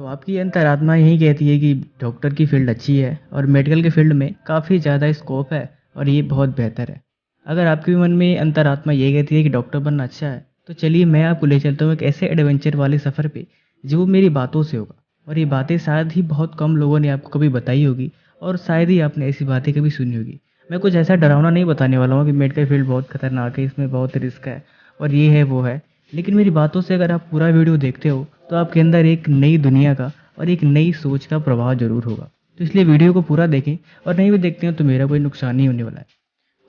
आपकी अंतरात्मा यही कहती है कि डॉक्टर की फ़ील्ड अच्छी है और मेडिकल के फ़ील्ड में काफ़ी ज़्यादा स्कोप है और ये बहुत बेहतर है। अगर आपके भी मन में अंतरात्मा ये कहती है कि डॉक्टर बनना अच्छा है, तो चलिए मैं आपको ले चलता हूँ एक ऐसे एडवेंचर वाले सफ़र पे, जो मेरी बातों से होगा। और ये बातें शायद ही बहुत कम लोगों ने आपको कभी बताई होगी और शायद ही आपने ऐसी बातें कभी सुनी होगी। मैं कुछ ऐसा डरावना नहीं बताने वाला हूँ कि मेडिकल फ़ील्ड बहुत खतरनाक है, इसमें बहुत रिस्क है और ये है, वो है। लेकिन मेरी बातों से अगर आप पूरा वीडियो देखते हो, तो आपके अंदर एक नई दुनिया का और एक नई सोच का प्रभाव ज़रूर होगा। तो इसलिए वीडियो को पूरा देखें और नहीं भी देखते हो तो मेरा कोई नुकसान नहीं होने वाला है।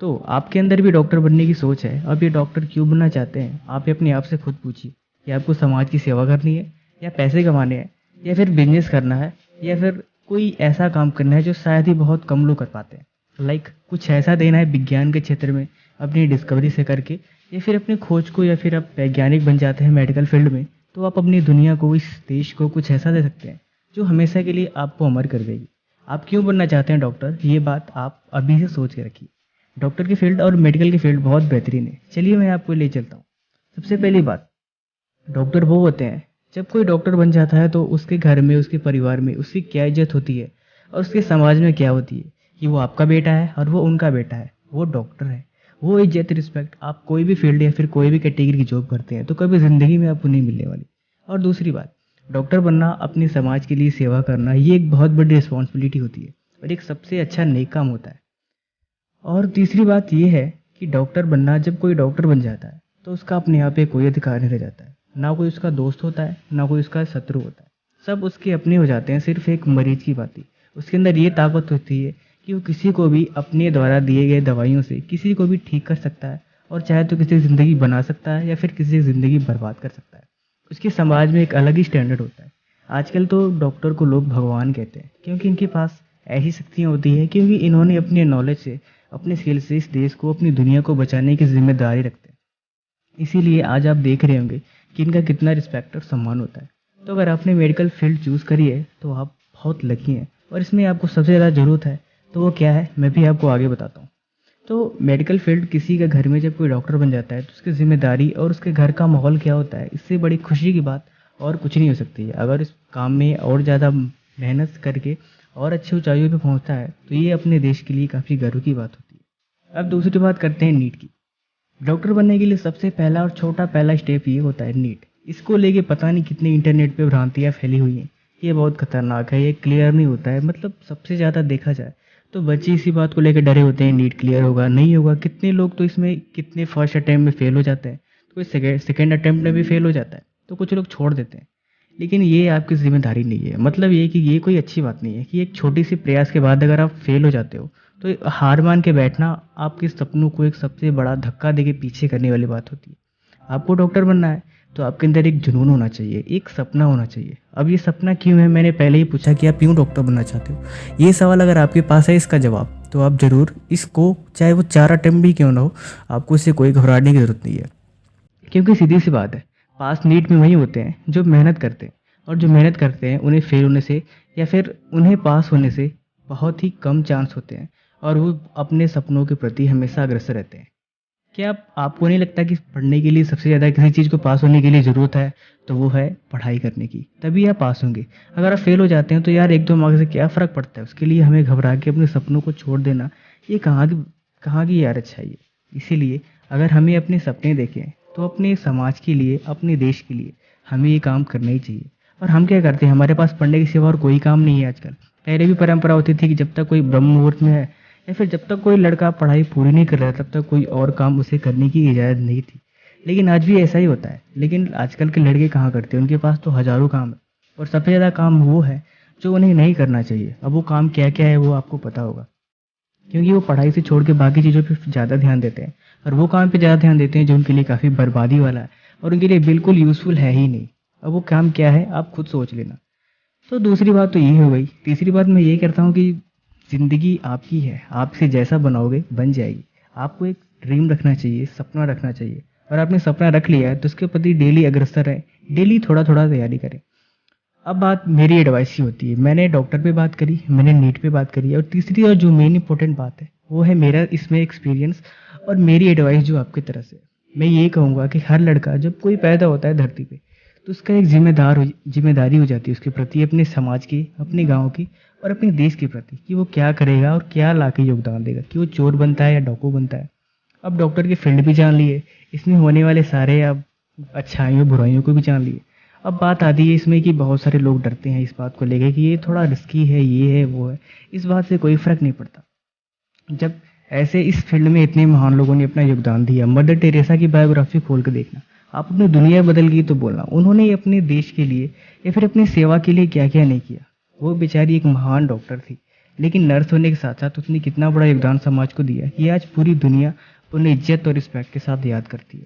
तो आपके अंदर भी डॉक्टर बनने की सोच है, आप ये डॉक्टर क्यों बनना चाहते हैं? आप ये अपने आप से खुद पूछिए कि आपको समाज की सेवा करनी है या पैसे कमाने हैं या फिर बिज़नेस करना है या फिर कोई ऐसा काम करना है जो शायद ही बहुत कम लोग कर पाते हैं। लाइक कुछ ऐसा देना है विज्ञान के क्षेत्र में अपनी डिस्कवरी से करके, या फिर अपनी खोज को, या फिर आप वैज्ञानिक बन जाते हैं मेडिकल फील्ड में, तो आप अपनी दुनिया को, इस देश को कुछ ऐसा दे सकते हैं जो हमेशा के लिए आपको अमर कर देगी। आप क्यों बनना चाहते हैं डॉक्टर, ये बात आप अभी से सोच के रखिए। डॉक्टर की फील्ड और मेडिकल की फील्ड बहुत बेहतरीन है। चलिए मैं आपको ले चलता हूँ। सबसे पहली बात, डॉक्टर वो होते हैं, जब कोई डॉक्टर बन जाता है तो उसके घर में, उसके परिवार में उसकी क्या इज्जत होती है और उसके समाज में क्या होती है कि वो आपका बेटा है और वो उनका बेटा है, वो डॉक्टर है। वो इज्जत, रिस्पेक्ट आप कोई भी फील्ड या फिर कोई भी कैटेगरी की जॉब करते हैं तो कभी ज़िंदगी में आपको नहीं मिलने वाली। और दूसरी बात, डॉक्टर बनना, अपने समाज के लिए सेवा करना, ये एक बहुत बड़ी रिस्पॉन्सिबिलिटी होती है और एक सबसे अच्छा नेक काम होता है। और तीसरी बात ये है कि डॉक्टर बनना, जब कोई डॉक्टर बन जाता है तो उसका अपने आप पे कोई अधिकार नहीं रह जाता है। ना कोई उसका दोस्त होता है, ना कोई उसका शत्रु होता है। सब उसके अपने हो जाते हैं, सिर्फ एक मरीज की बात ही। उसके अंदर ये ताकत होती है कि वो किसी को भी अपने द्वारा दिए गए दवाइयों से किसी को भी ठीक कर सकता है और चाहे तो किसी की ज़िंदगी बना सकता है या फिर किसी की ज़िंदगी बर्बाद कर सकता है। उसके समाज में एक अलग ही स्टैंडर्ड होता है। आजकल तो डॉक्टर को लोग भगवान कहते हैं, क्योंकि इनके पास ऐसी शक्तियाँ होती हैं, क्योंकि इन्होंने अपने नॉलेज से, अपने स्किल से इस देश को, अपनी दुनिया को बचाने की ज़िम्मेदारी रखते हैं। इसीलिए आज आप देख रहे होंगे कि इनका कितना रिस्पेक्ट और सम्मान होता है। तो अगर आपने मेडिकल फील्ड चूज़ करी है तो आप बहुत लकी हैं, और इसमें आपको सबसे ज़्यादा ज़रूरत है तो वो क्या है, मैं भी आपको आगे बताता हूँ। तो मेडिकल फील्ड, किसी का घर में जब कोई डॉक्टर बन जाता है तो उसकी ज़िम्मेदारी और उसके घर का माहौल क्या होता है, इससे बड़ी खुशी की बात और कुछ नहीं हो सकती है। अगर इस काम में और ज़्यादा मेहनत करके और अच्छी ऊंचाइयों पे पहुंचता है तो ये अपने देश के लिए काफ़ी गर्व की बात होती है। अब दूसरी बात करते हैं नीट की। डॉक्टर बनने के लिए सबसे पहला और छोटा पहला स्टेप ये होता है नीट। इसको लेके पता नहीं कितनी इंटरनेट पे भ्रांतियाँ फैली हुई हैं। ये बहुत खतरनाक है, ये क्लियर नहीं होता है। मतलब सबसे ज़्यादा देखा जाए तो बच्चे इसी बात को लेकर डरे होते हैं, नीट क्लियर होगा नहीं होगा। कितने लोग तो इसमें, कितने फर्स्ट अटैम्प्ट में फेल हो जाते हैं, तो कोई सेकेंड अटैम्प्ट में भी फेल हो जाता है, तो कुछ लोग छोड़ देते हैं। लेकिन ये आपकी ज़िम्मेदारी नहीं है। मतलब ये कि ये कोई अच्छी बात नहीं है कि एक छोटी सी प्रयास के बाद अगर आप फेल हो जाते हो तो हार मान के बैठना आपके सपनों को एक सबसे बड़ा धक्का देके पीछे करने वाली बात होती है। आपको डॉक्टर बनना है तो आपके अंदर एक जुनून होना चाहिए, एक सपना होना चाहिए। अब ये सपना क्यों है, मैंने पहले ही पूछा कि आप क्यों डॉक्टर बनना चाहते हो। ये सवाल अगर आपके पास है इसका जवाब, तो आप ज़रूर इसको, चाहे वो 4 अटेम्प्ट भी क्यों ना हो, आपको इससे कोई घबराने की ज़रूरत नहीं है। क्योंकि सीधी सी बात है, पास नीट में वही होते हैं जो मेहनत करते हैं, और जो मेहनत करते हैं उन्हें फेल होने से या फिर उन्हें पास होने से बहुत ही कम चांस होते हैं, और वो अपने सपनों के प्रति हमेशा अग्रसर रहते हैं। क्या आपको नहीं लगता कि पढ़ने के लिए सबसे ज़्यादा किसी चीज़ को पास होने के लिए ज़रूरत है, तो वो है पढ़ाई करने की, तभी आप पास होंगे। अगर आप फेल हो जाते हैं तो यार 1-2 मार्क्स से क्या फ़र्क पड़ता है, उसके लिए हमें घबरा के अपने सपनों को छोड़ देना, ये कहाँ की यार अच्छाई है। इसीलिए अगर हमें अपने सपने देखें तो अपने समाज के लिए, अपने देश के लिए हमें ये काम करना ही चाहिए। और हम क्या करते हैं, हमारे पास पढ़ने के सिवा और कोई काम नहीं है आजकल। पहले भी परंपरा होती थी कि जब तक कोई ब्रह्म मुहूर्त में है या फिर जब तक कोई लड़का पढ़ाई पूरी नहीं कर रहा तब तक कोई और काम उसे करने की इजाज़त नहीं थी। लेकिन आज भी ऐसा ही होता है। लेकिन आजकल के लड़के कहाँ करते हैं, उनके पास तो हज़ारों काम है, और सबसे ज़्यादा काम वो है जो उन्हें नहीं करना चाहिए। अब वो काम क्या-क्या है वो आपको पता होगा, क्योंकि वो पढ़ाई से छोड़ के बाकी चीज़ों पे ज़्यादा ध्यान देते हैं, और वो काम पे ज़्यादा ध्यान देते हैं जो उनके लिए काफ़ी बर्बादी वाला है और उनके लिए बिल्कुल यूज़फुल है ही नहीं। अब वो काम क्या है आप खुद सोच लेना। तो दूसरी बात तो ये हो गई। तीसरी बात मैं ये कहता हूँ कि ज़िंदगी आपकी है, आप इसे जैसा बनाओगे बन जाएगी। आपको एक ड्रीम रखना चाहिए, सपना रखना चाहिए, और आपने सपना रख लिया है तो उसके प्रति डेली अग्रसर रहें, डेली थोड़ा-थोड़ा तैयारी करें। अब बात मेरी एडवाइस की होती है। मैंने डॉक्टर पे बात करी, मैंने नीट पे बात करी, और तीसरी और जो मेन इंपॉर्टेंट बात है वो है मेरा इसमें एक्सपीरियंस और मेरी एडवाइस जो आपकी तरफ से। मैं ये कहूँगा कि हर लड़का जब कोई पैदा होता है धरती पे, तो उसका एक जिम्मेदारी हो जाती है उसके प्रति, अपने समाज की, अपने गाँव की और अपने देश के प्रति, कि वो क्या करेगा और क्या ला के योगदान देगा, कि वो चोर बनता है या डाकू बनता है। अब डॉक्टर के फील्ड भी जान लिए, इसमें होने वाले सारे अब अच्छाइयों बुराइयों को भी जान लिए। अब बात आती है इसमें कि बहुत सारे लोग डरते हैं इस बात को लेके कि ये थोड़ा रिस्की है, ये है, वो है। इस बात से कोई फ़र्क नहीं पड़ता। जब ऐसे इस फील्ड में इतने महान लोगों ने अपना योगदान दिया, मदर टेरेसा की बायोग्राफी खोल के देखना, आप अपनी दुनिया बदल गई तो बोलना। उन्होंने अपने देश के लिए या फिर अपनी सेवा के लिए क्या क्या नहीं किया। वो बेचारी एक महान डॉक्टर थी, लेकिन नर्स होने के साथ साथ उसने कितना बड़ा योगदान समाज को दिया कि आज पूरी दुनिया उन्हें इज्जत और रिस्पेक्ट के साथ याद करती है।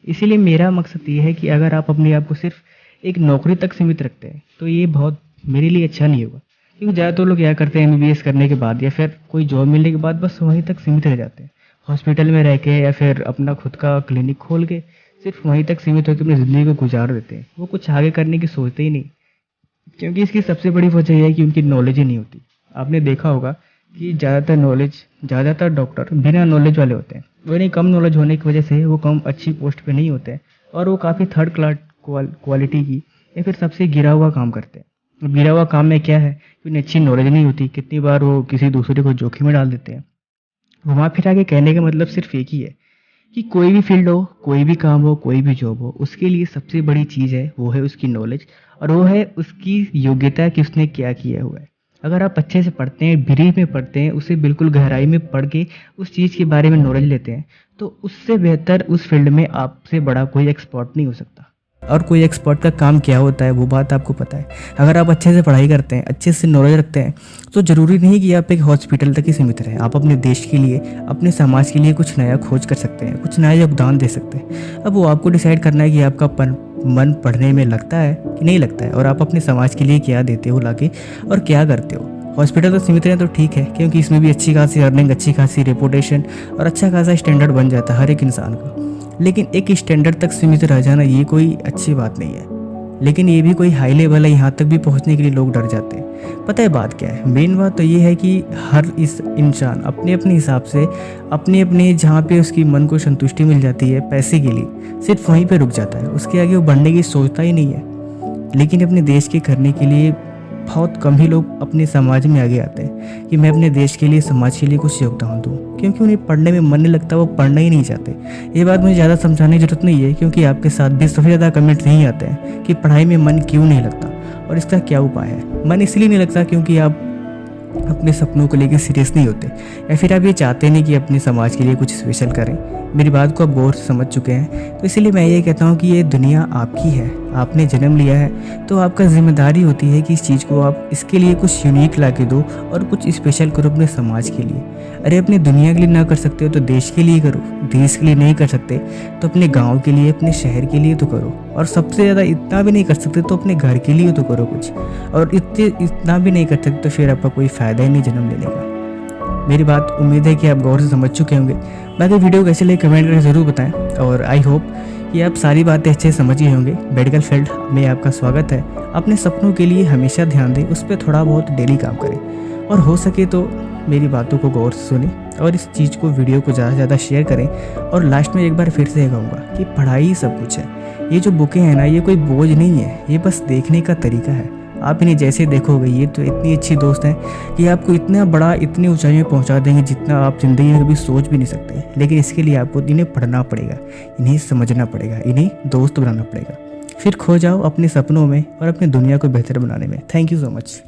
इसीलिए मेरा मकसद ये है कि अगर आप अपने आप को सिर्फ एक नौकरी तक सीमित रखते हैं तो ये बहुत मेरे लिए अच्छा नहीं होगा। क्योंकि ज़्यादातर लोग क्या करते हैं, एमबीबीएस करने के बाद या फिर कोई जॉब मिलने के बाद बस वहीं तक सीमित रह जाते हैं, हॉस्पिटल में रह के या फिर अपना खुद का क्लिनिक खोल के सिर्फ वहीं तक सीमित होकर अपनी ज़िंदगी को गुजार देते हैं। वो कुछ आगे करने की सोचते ही नहीं, क्योंकि इसकी सबसे बड़ी वजह यह है कि उनकी नॉलेज ही नहीं होती। आपने देखा होगा कि ज़्यादातर डॉक्टर बिना नॉलेज वाले होते हैं। उन्हें कम नॉलेज होने की वजह से वो कम अच्छी पोस्ट पे नहीं होते हैं और वो काफ़ी थर्ड क्लास क्वालिटी की या फिर सबसे गिरा हुआ काम करते हैं। गिरा हुआ काम में क्या है कि उन्हें अच्छी नॉलेज नहीं होती, कितनी बार वो किसी दूसरे को जोखिम में डाल देते हैं। घुमा फिरा के कहने का मतलब सिर्फ एक ही है कि कोई भी फील्ड हो, कोई भी काम हो, कोई भी जॉब हो, उसके लिए सबसे बड़ी चीज़ है वो है उसकी नॉलेज और वो है उसकी योग्यता कि उसने क्या किया हुआ है। अगर आप अच्छे से पढ़ते हैं, ब्रीफ में पढ़ते हैं, उसे बिल्कुल गहराई में पढ़ के उस चीज़ के बारे में नॉलेज लेते हैं, तो उससे बेहतर उस फील्ड में आपसे बड़ा कोई एक्सपर्ट नहीं हो सकता। और कोई एक्सपर्ट का काम क्या होता है वो बात आपको पता है। अगर आप अच्छे से पढ़ाई करते हैं, अच्छे से नॉलेज रखते हैं, तो ज़रूरी नहीं कि आप एक हॉस्पिटल तक ही सीमित रहें। आप अपने देश के लिए, अपने समाज के लिए कुछ नया खोज कर सकते हैं, कुछ नया योगदान दे सकते हैं। अब वो आपको डिसाइड करना है कि आपका मन पढ़ने में लगता है कि नहीं लगता है, और आप अपने समाज के लिए क्या देते हो लाके और क्या करते हो। हॉस्पिटल तक सीमित रहें तो ठीक है, क्योंकि इसमें भी अच्छी खासी अर्निंग, अच्छी खासी रेपुटेशन और अच्छा खासा स्टैंडर्ड बन जाता है हर एक इंसान का। लेकिन एक स्टैंडर्ड तक सीमित रह जाना ये कोई अच्छी बात नहीं है। लेकिन ये भी कोई हाई लेवल है, यहाँ तक भी पहुँचने के लिए लोग डर जाते हैं। पता है बात क्या है? मेन बात तो ये है कि हर इस इंसान अपने अपने हिसाब से, अपने अपने जहाँ पे उसकी मन को संतुष्टि मिल जाती है पैसे के लिए, सिर्फ वहीं पे रुक जाता है। उसके आगे वो बढ़ने की सोचता ही नहीं है। लेकिन अपने देश के करने के लिए बहुत कम ही लोग अपने समाज में आगे आते हैं कि मैं अपने देश के लिए, समाज के लिए कुछ योगदान दूँ, क्योंकि उन्हें पढ़ने में मन नहीं लगता, वो पढ़ना ही नहीं चाहते। ये बात मुझे ज़्यादा समझाने की जरूरत नहीं है, क्योंकि आपके साथ भी सबसे ज़्यादा कमेंट नहीं आते हैं कि पढ़ाई में मन क्यों नहीं लगता और इसका क्या उपाय है। मन इसलिए नहीं लगता क्योंकि आप अपने सपनों को लेकर सीरियस नहीं होते, या फिर आप ये चाहते नहीं कि अपने समाज के लिए कुछ स्पेशल करें। मेरी बात को आप गौर से समझ चुके हैं, तो इसीलिए मैं ये कहता हूँ कि ये दुनिया आपकी है, आपने जन्म लिया है, तो आपका जिम्मेदारी होती है कि इस चीज़ को आप इसके लिए कुछ यूनिक ला के दो और कुछ स्पेशल करो अपने समाज के लिए। अरे अपनी दुनिया के लिए ना कर सकते हो तो देश के लिए करो, देश के लिए नहीं कर सकते तो अपने गाँव के लिए, अपने शहर के लिए तो करो, और सबसे ज़्यादा इतना भी नहीं कर सकते तो अपने घर के लिए तो करो कुछ, और इतना भी नहीं कर सकते तो फिर आपका कोई फ़ायदा ही नहीं जन्म लेने का। मेरी बात उम्मीद है कि आप गौर से समझ चुके होंगे। बाकी वीडियो कैसे लगे कमेंट करके ज़रूर बताएं, और आई होप कि आप सारी बातें अच्छे से समझ गए होंगे। मेडिकल फील्ड में आपका स्वागत है। अपने सपनों के लिए हमेशा ध्यान दें, उस पर थोड़ा बहुत डेली काम करें, और हो सके तो मेरी बातों को गौर से सुनें और इस चीज़ को, वीडियो को ज़्यादा से ज़्यादा शेयर करें। और लास्ट में एक बार फिर से कहूँगा कि पढ़ाई ही सब कुछ है। ये जो बुकें हैं ना, ये कोई बोझ नहीं है, ये बस देखने का तरीका है। आप इन्हें जैसे देखोगे, ये तो इतनी अच्छी दोस्त हैं कि आपको इतना बड़ा, इतनी ऊंचाई में पहुंचा देंगे जितना आप ज़िंदगी में कभी सोच भी नहीं सकते। लेकिन इसके लिए आपको इन्हें पढ़ना पड़ेगा, इन्हें समझना पड़ेगा, इन्हें दोस्त बनाना पड़ेगा। फिर खो जाओ अपने सपनों में और अपनी दुनिया को बेहतर बनाने में। Thank you so much.